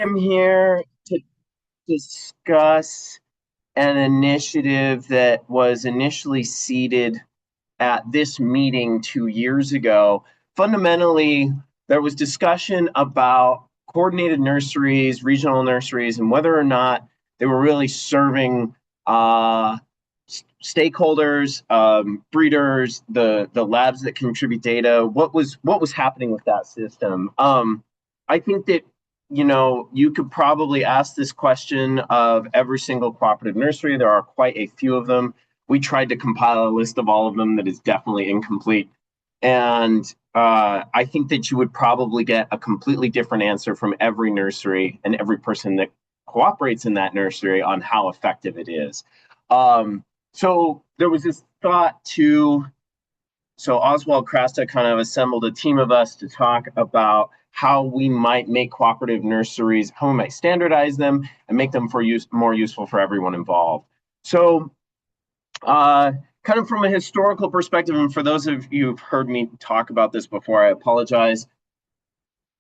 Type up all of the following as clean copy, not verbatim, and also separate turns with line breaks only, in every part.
I'm here to discuss an initiative that was initially seeded at this meeting 2 years ago. Fundamentally, there was discussion about coordinated nurseries, regional nurseries, and whether or not they were really serving uh, stakeholders, breeders, the labs that contribute data. What was happening with that system? I think that you could probably ask this question of every single cooperative nursery. There are quite a few of them. We tried to compile a list of all of them that is definitely incomplete. And I think that you would probably get a completely different answer from every nursery and every person that cooperates in that nursery on how effective it is. Um, so there was this thought to, so Oswald Krasta kind of assembled a team of us to talk about how we might make cooperative nurseries, how we might standardize them and make them more useful for everyone involved. So kind of from a historical perspective, and for those of you who've heard me talk about this before, I apologize.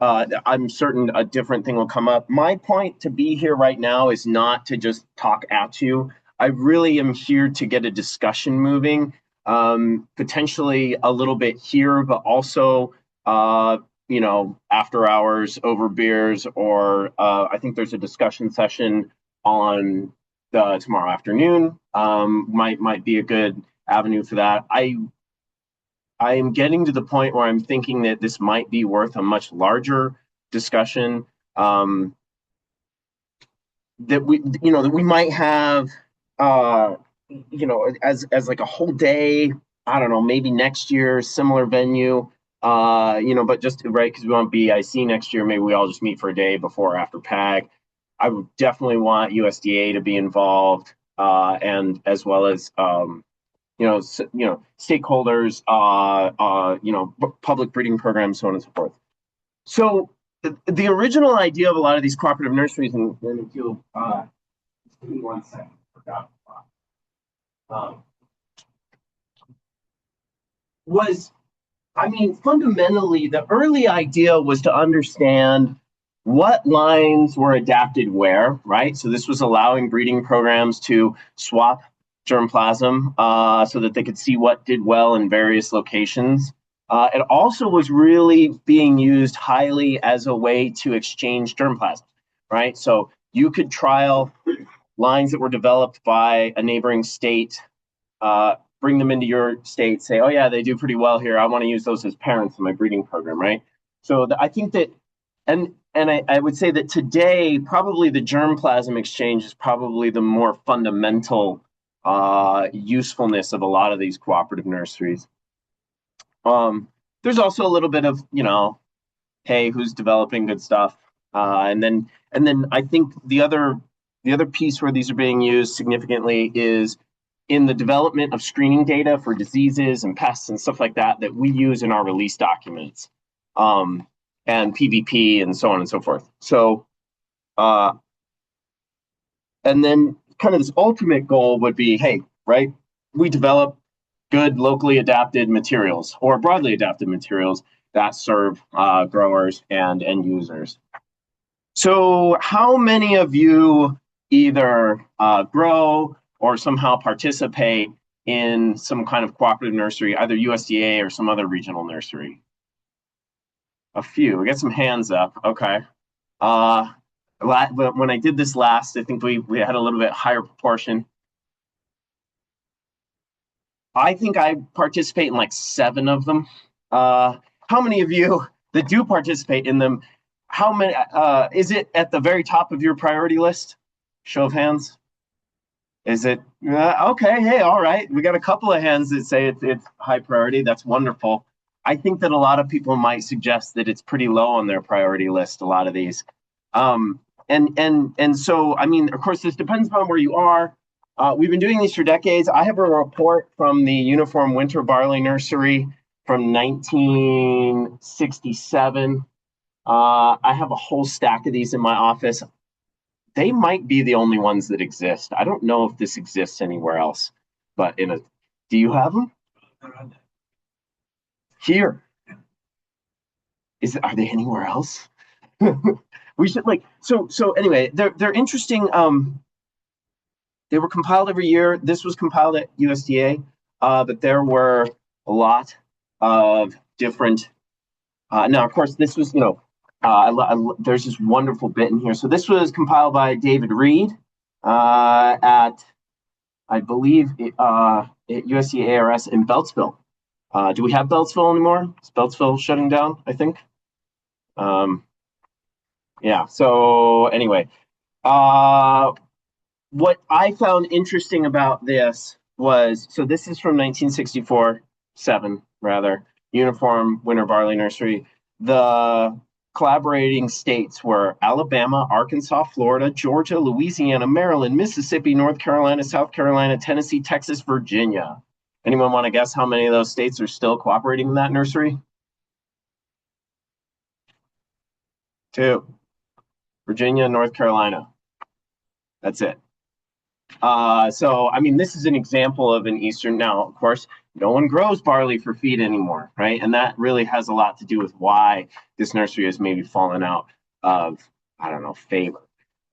I'm certain a different thing will come up. My point to be here right now is not to just talk at you. I really am here to get a discussion moving, potentially a little bit here, but also, after hours over beers, or I think there's a discussion session on tomorrow afternoon. Might be a good avenue for that. I am getting to the point where I'm thinking that this might be worth a much larger discussion. That we might have, as like a whole day. I don't know, maybe next year, similar venue. But just right because we want BIC next year. Maybe we all just meet for a day before or after PAG. I would definitely want USDA to be involved, and as well as stakeholders, public breeding programs, so on and so forth. So the original idea of a lot of these cooperative nurseries, and if you'll give me 1 second, forgot, um, was, I mean, fundamentally, the early idea was to understand what lines were adapted where, right? So this was allowing breeding programs to swap germplasm so that they could see what did well in various locations. It also was really being used highly as a way to exchange germplasm, right? So you could trial lines that were developed by a neighboring state, bring them into your state, say, oh yeah, they do pretty well here. I want to use those as parents in my breeding program, right? So I think that, and I would say that today, probably the germplasm exchange is probably the more fundamental usefulness of a lot of these cooperative nurseries. Um, there's also a little bit of, hey, who's developing good stuff, and then I think the other piece where these are being used significantly is in the development of screening data for diseases and pests and stuff like that we use in our release documents, and PVP and so on and so forth. So, uh, and then kind of this ultimate goal would be, hey, right, we develop good locally adapted materials or broadly adapted materials that serve growers and end users. So, how many of you either grow or somehow participate in some kind of cooperative nursery, either USDA or some other regional nursery? A few. We got some hands up. Okay. Uh, when I did this last, I think we had a little bit higher proportion. I think I participate in like 7 of them. How many of you that do participate in them? How many? Is it at the very top of your priority list? Show of hands. Is it okay? Hey, all right. We got a couple of hands that say it's high priority. That's wonderful. I think that a lot of people might suggest that it's pretty low on their priority list. A lot of these, and so I mean, of course, this depends upon where you are. We've been doing these for decades. I have a report from the Uniform Winter Barley Nursery from 1967. I have a whole stack of these in my office. They might be the only ones that exist. I don't know if this exists anywhere else, but do you have them here? Are they anywhere else? We should like so anyway, they're interesting. They were compiled every year. This was compiled at USDA, but there were a lot of different. Now, of course, this was there's this wonderful bit in here. So this was compiled by David Reed at I believe at USDA ARS in Beltsville. Do we have Beltsville anymore? Is Beltsville shutting down? I think. Yeah. So anyway, what I found interesting about this was, so this is from 1964-7, rather, Uniform Winter Barley Nursery. The collaborating states were Alabama, Arkansas, Florida, Georgia, Louisiana, Maryland, Mississippi, North Carolina, South Carolina, Tennessee, Texas, Virginia. Anyone want to guess how many of those states are still cooperating in that nursery? 2. Virginia, North Carolina. That's it. So, I mean, this is an example of an Eastern. Now, of course, no one grows barley for feed anymore, right? And that really has a lot to do with why this nursery has maybe fallen out of, I don't know, favor.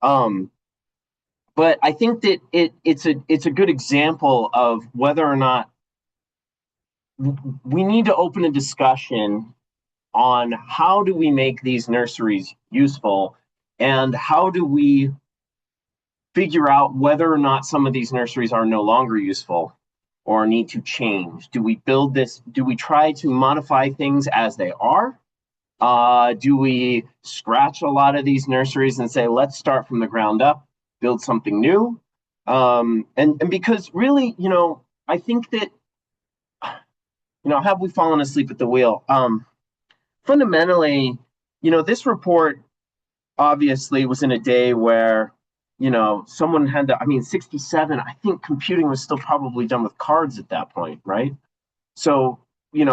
But I think that it's a good example of whether or not we need to open a discussion on how do we make these nurseries useful, and how do we figure out whether or not some of these nurseries are no longer useful or need to change. Do we build this? Do we try to modify things as they are? Do we scratch a lot of these nurseries and say, let's start from the ground up, build something new? And because really, I think that, have we fallen asleep at the wheel? Fundamentally, this report obviously was in a day where someone had to, 67, I think computing was still probably done with cards at that point, right? So, you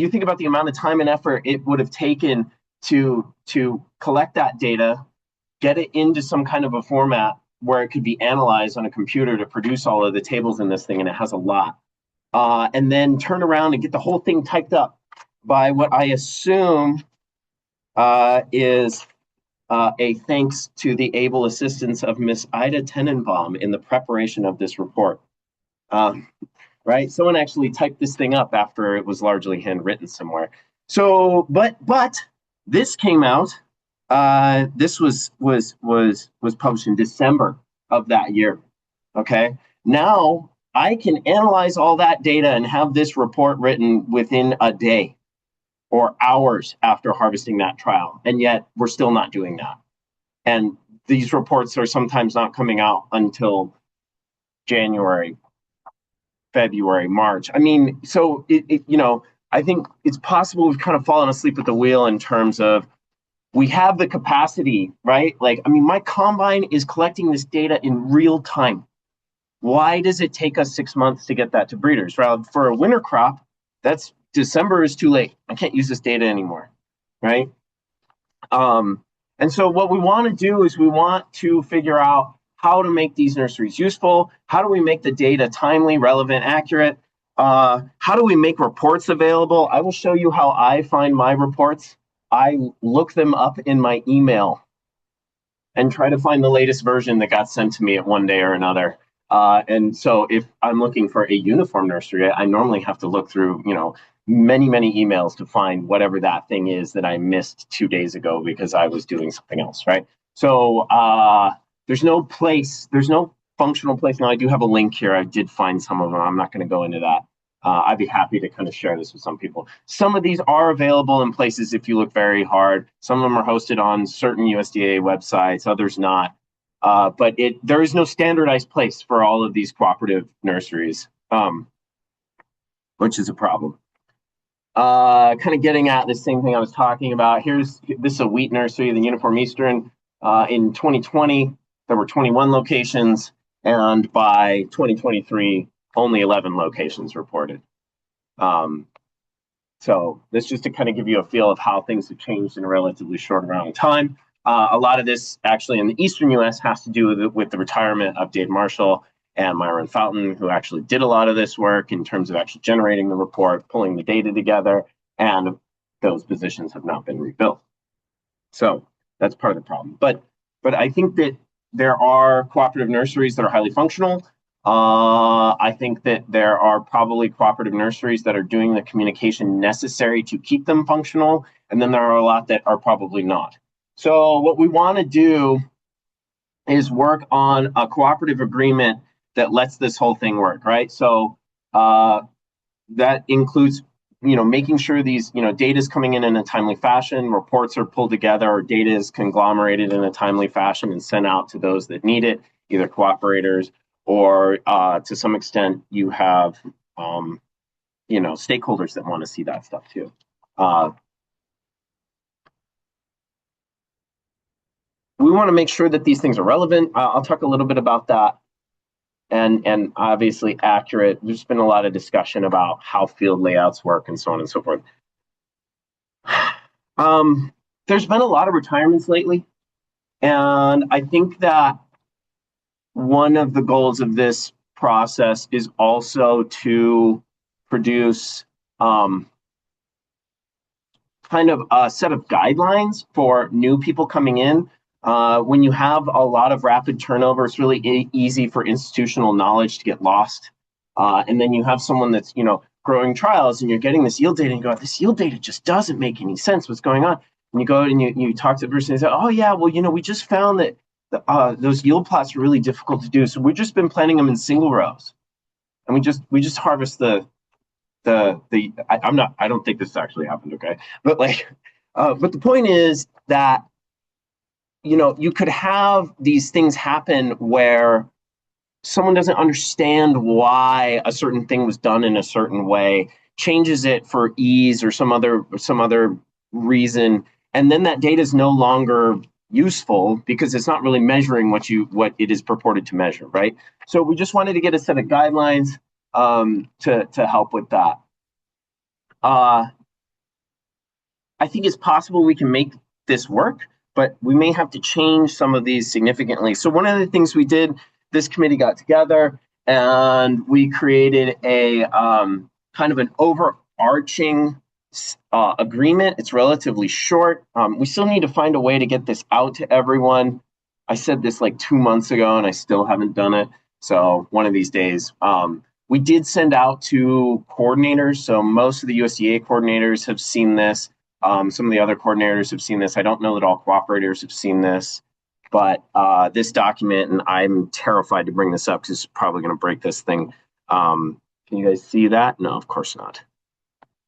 think about the amount of time and effort it would have taken to collect that data, get it into some kind of a format where it could be analyzed on a computer to produce all of the tables in this thing, and it has a lot. And then turn around and get the whole thing typed up by what I assume is a thanks to the able assistance of Miss Ida Tenenbaum in the preparation of this report. Right? Someone actually typed this thing up after it was largely handwritten somewhere. So, but this came out. This was published in December of that year. Okay. Now I can analyze all that data and have this report written within a day or hours after harvesting that trial. And yet we're still not doing that. And these reports are sometimes not coming out until January, February, March. So I think it's possible we've kind of fallen asleep at the wheel in terms of we have the capacity, right? My combine is collecting this data in real time. Why does it take us 6 months to get that to breeders? Well, for a winter crop, December is too late. I can't use this data anymore, right? And so what we want to do is we want to figure out how to make these nurseries useful. How do we make the data timely, relevant, accurate? How do we make reports available? I will show you how I find my reports. I look them up in my email and try to find the latest version that got sent to me at one day or another. And so if I'm looking for a uniform nursery, I normally have to look through, many, many emails to find whatever that thing is that I missed 2 days ago because I was doing something else, right? So there's no functional place. Now I do have a link here. I did find some of them. I'm not going to go into that. I'd be happy to kind of share this with some people. Some of these are available in places if you look very hard. Some of them are hosted on certain USDA websites, others not. But there is no standardized place for all of these cooperative nurseries, which is a problem. Kind of getting at the same thing I was talking about. This is a wheat nursery, the Uniform Eastern. In 2020, there were 21 locations, and by 2023, only 11 locations reported. So this just to kind of give you a feel of how things have changed in a relatively short amount of time. A lot of this actually in the Eastern US has to do with the retirement of Dave Marshall and Myron Fountain, who actually did a lot of this work in terms of actually generating the report, pulling the data together, and those positions have not been rebuilt. So That's part of the problem. But I think that there are cooperative nurseries that are highly functional. I think that there are probably cooperative nurseries that are doing the communication necessary to keep them functional, and then there are a lot that are probably not. So what we want to do is work on a cooperative agreement that lets this whole thing work, right? So that includes, making sure these, data is coming in a timely fashion, reports are pulled together, or data is conglomerated in a timely fashion and sent out to those that need it, either cooperators or to some extent you have, stakeholders that want to see that stuff too. We want to make sure that these things are relevant. I'll talk a little bit about that. And obviously accurate. There's been a lot of discussion about how field layouts work and so on and so forth. There's been a lot of retirements lately, and I think that one of the goals of this process is also to produce kind of a set of guidelines for new people coming in. When you have a lot of rapid turnover, it's really easy for institutional knowledge to get lost. And then you have someone that's, growing trials and you're getting this yield data and you go, this yield data just doesn't make any sense. What's going on? And you go and you talk to the person and say, oh yeah, well, we just found that those yield plots are really difficult to do. So we've just been planting them in single rows. And we just harvest I don't think this actually happened, okay? But but the point is that you could have these things happen where someone doesn't understand why a certain thing was done in a certain way, changes it for ease or some other reason, and then that data is no longer useful because it's not really measuring what it is purported to measure, right? So we just wanted to get a set of guidelines to help with that. I think it's possible we can make this work, but we may have to change some of these significantly. So one of the things we did, this committee got together and we created a kind of an overarching agreement. It's relatively short. We still need to find a way to get this out to everyone. I said this like 2 months ago and I still haven't done it. So one of these days, we did send out to coordinators. So most of the USDA coordinators have seen this. Some of the other coordinators have seen this. I don't know that all cooperators have seen this, but this document, and I'm terrified to bring this up because it's probably going to break this thing. Can you guys see that? No, of course not.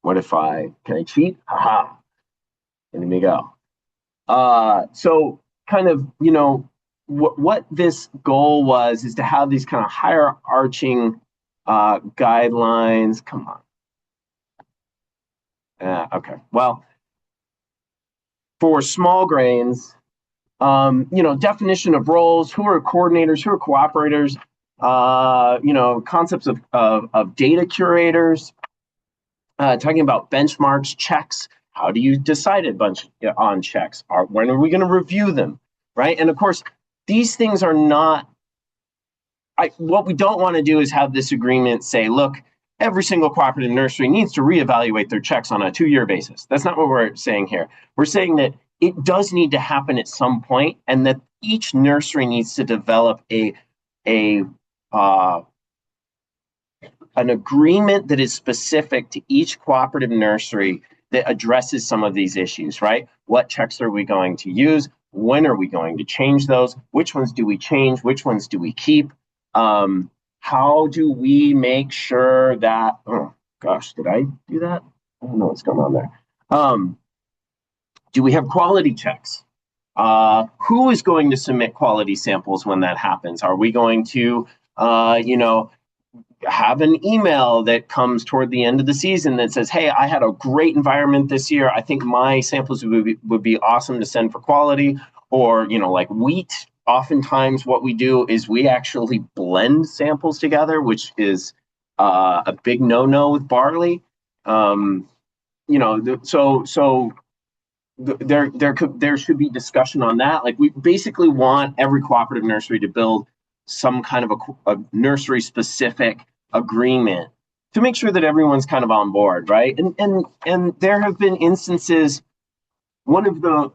What if can I cheat? Aha, there we go. So kind of, what this goal was is to have these kind of hierarching guidelines. Come on. Okay, well, for small grains, definition of roles, who are coordinators, who are cooperators, concepts of data curators, talking about benchmarks, checks. How do you decide a bunch on checks? When are we going to review them, right? And of course, these things are not, what we don't want to do is have this agreement say, look, every single cooperative nursery needs to reevaluate their checks on a 2-year basis. That's not what we're saying here. We're saying that it does need to happen at some point, and that each nursery needs to develop an agreement that is specific to each cooperative nursery that addresses some of these issues, right? What checks are we going to use? When are we going to change those? Which ones do we change? Which ones do we keep? How do we make sure that, oh gosh, did I do that? I don't know what's going on there. Do we have quality checks? Who is going to submit quality samples when that happens? Are we going to, have an email that comes toward the end of the season that says, hey, I had a great environment this year. I think my samples would be awesome to send for quality. Or, like wheat, oftentimes what we do is we actually blend samples together, which is a big no-no with barley. There should be discussion on that. Like we basically want every cooperative nursery to build some kind of a nursery specific agreement to make sure that everyone's kind of on board, right? And there have been instances. One of the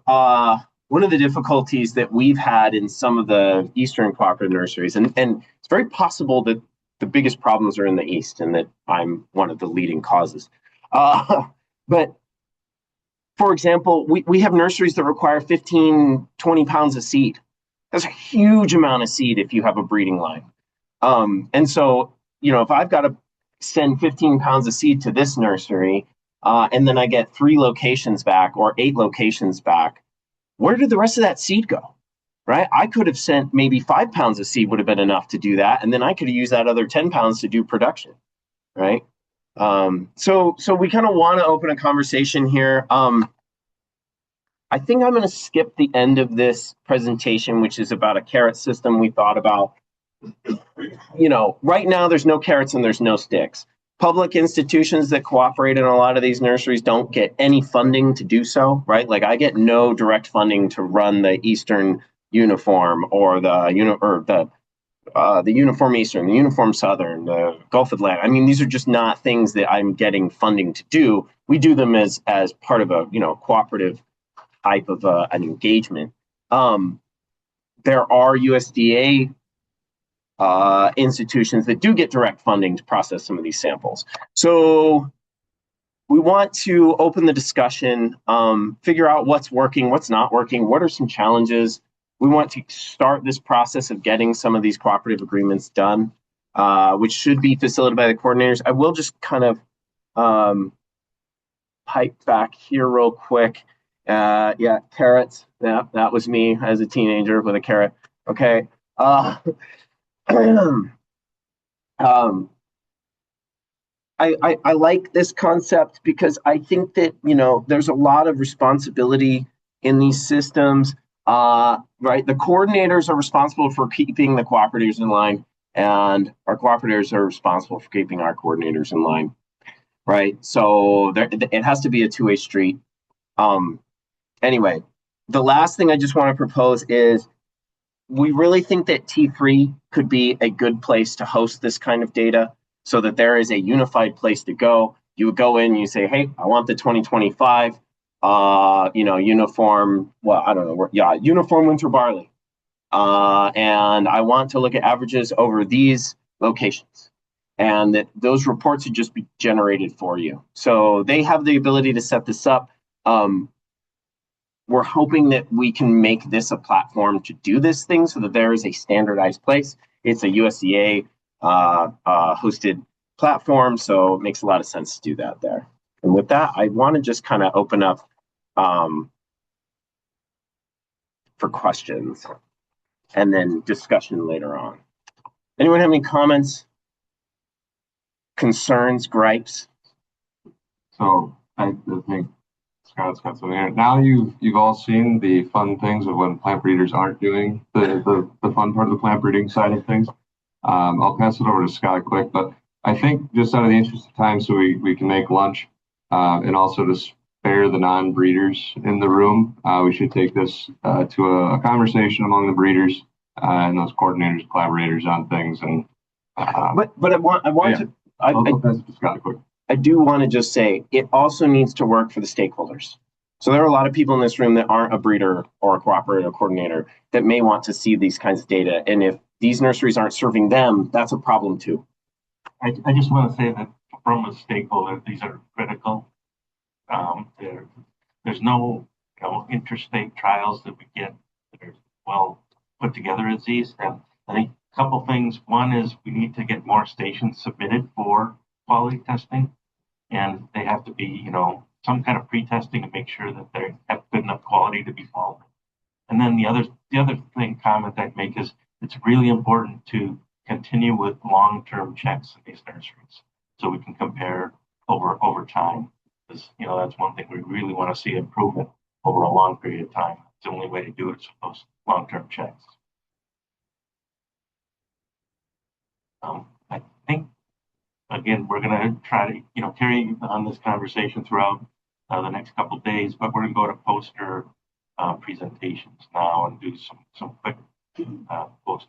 one of the difficulties that we've had in some of the Eastern cooperative nurseries, and it's very possible that the biggest problems are in the East and that I'm one of the leading causes. But for example, we have nurseries that require 15, 20 pounds of seed. That's a huge amount of seed if you have a breeding line. And so, if I've got to send 15 pounds of seed to this nursery, and then I get 3 locations back or 8 locations back, where did the rest of that seed go? Right? I could have sent maybe 5 pounds of seed would have been enough to do that. And then I could have used that other 10 pounds to do production. Right? So we kind of want to open a conversation here. I think I'm going to skip the end of this presentation, which is about a carrot system we thought about. Right now there's no carrots and there's no sticks. Public institutions that cooperate in a lot of these nurseries don't get any funding to do so, right? Like I get no direct funding to run the Eastern Uniform or the Uniform Eastern, the Uniform Southern, the Gulf Atlantic. I mean, these are just not things that I'm getting funding to do. We do them as part of a cooperative type of an engagement. There are USDA institutions that do get direct funding to process some of these samples. So we want to open the discussion, figure out what's working, what's not working, what are some challenges. We want to start this process of getting some of these cooperative agreements done, which should be facilitated by the coordinators. I will just kind of pipe back here real quick. Yeah, carrots. Yeah, that was me as a teenager with a carrot. Okay. I like this concept because I think that there's a lot of responsibility in these systems. Right, the coordinators are responsible for keeping the cooperators in line, and our cooperators are responsible for keeping our coordinators in line. Right, so it has to be a two-way street. Anyway, the last thing I just want to propose is we really think that T3 could be a good place to host this kind of data so that there is a unified place to go. You would go in, you say, hey, I want the 2025, uniform, uniform winter barley. And I want to look at averages over these locations. And that those reports would just be generated for you. So they have the ability to set this up. We're hoping that we can make this a platform to do this thing so that there is a standardized place. It's a USDA hosted platform, so it makes a lot of sense to do that there. And with that, I want to just kind of open up for questions and then discussion later on. Anyone have any comments, concerns, gripes?
So I think Scott's got something here. Now you've all seen the fun things of when plant breeders aren't doing the fun part of the plant breeding side of things. I'll pass it over to Scott quick, but I think just out of the interest of time, so we can make lunch, and also to spare the non-breeders in the room, we should take this to a conversation among the breeders and those coordinators, collaborators on things. And
but I want to.
I'll pass it to Scott quick.
I do want to just say it also needs to work for the stakeholders. So there are a lot of people in this room that aren't a breeder or a cooperative coordinator that may want to see these kinds of data. And if these nurseries aren't serving them, that's a problem too.
I just want to say that from a stakeholder, these are critical. There's no interstate trials that we get that are well put together as these. And I think a couple things. One is we need to get more stations submitted for quality testing. And they have to be, some kind of pre-testing to make sure that they have good enough quality to be followed. And then the other comment I'd make is it's really important to continue with long-term checks in these nurseries so we can compare over time. Because that's one thing we really want to see improvement over a long period of time. It's the only way to do it is with those long-term checks. I think. Again, we're going to try to, carry on this conversation throughout the next couple of days, but we're going to go to poster presentations now and do some quick poster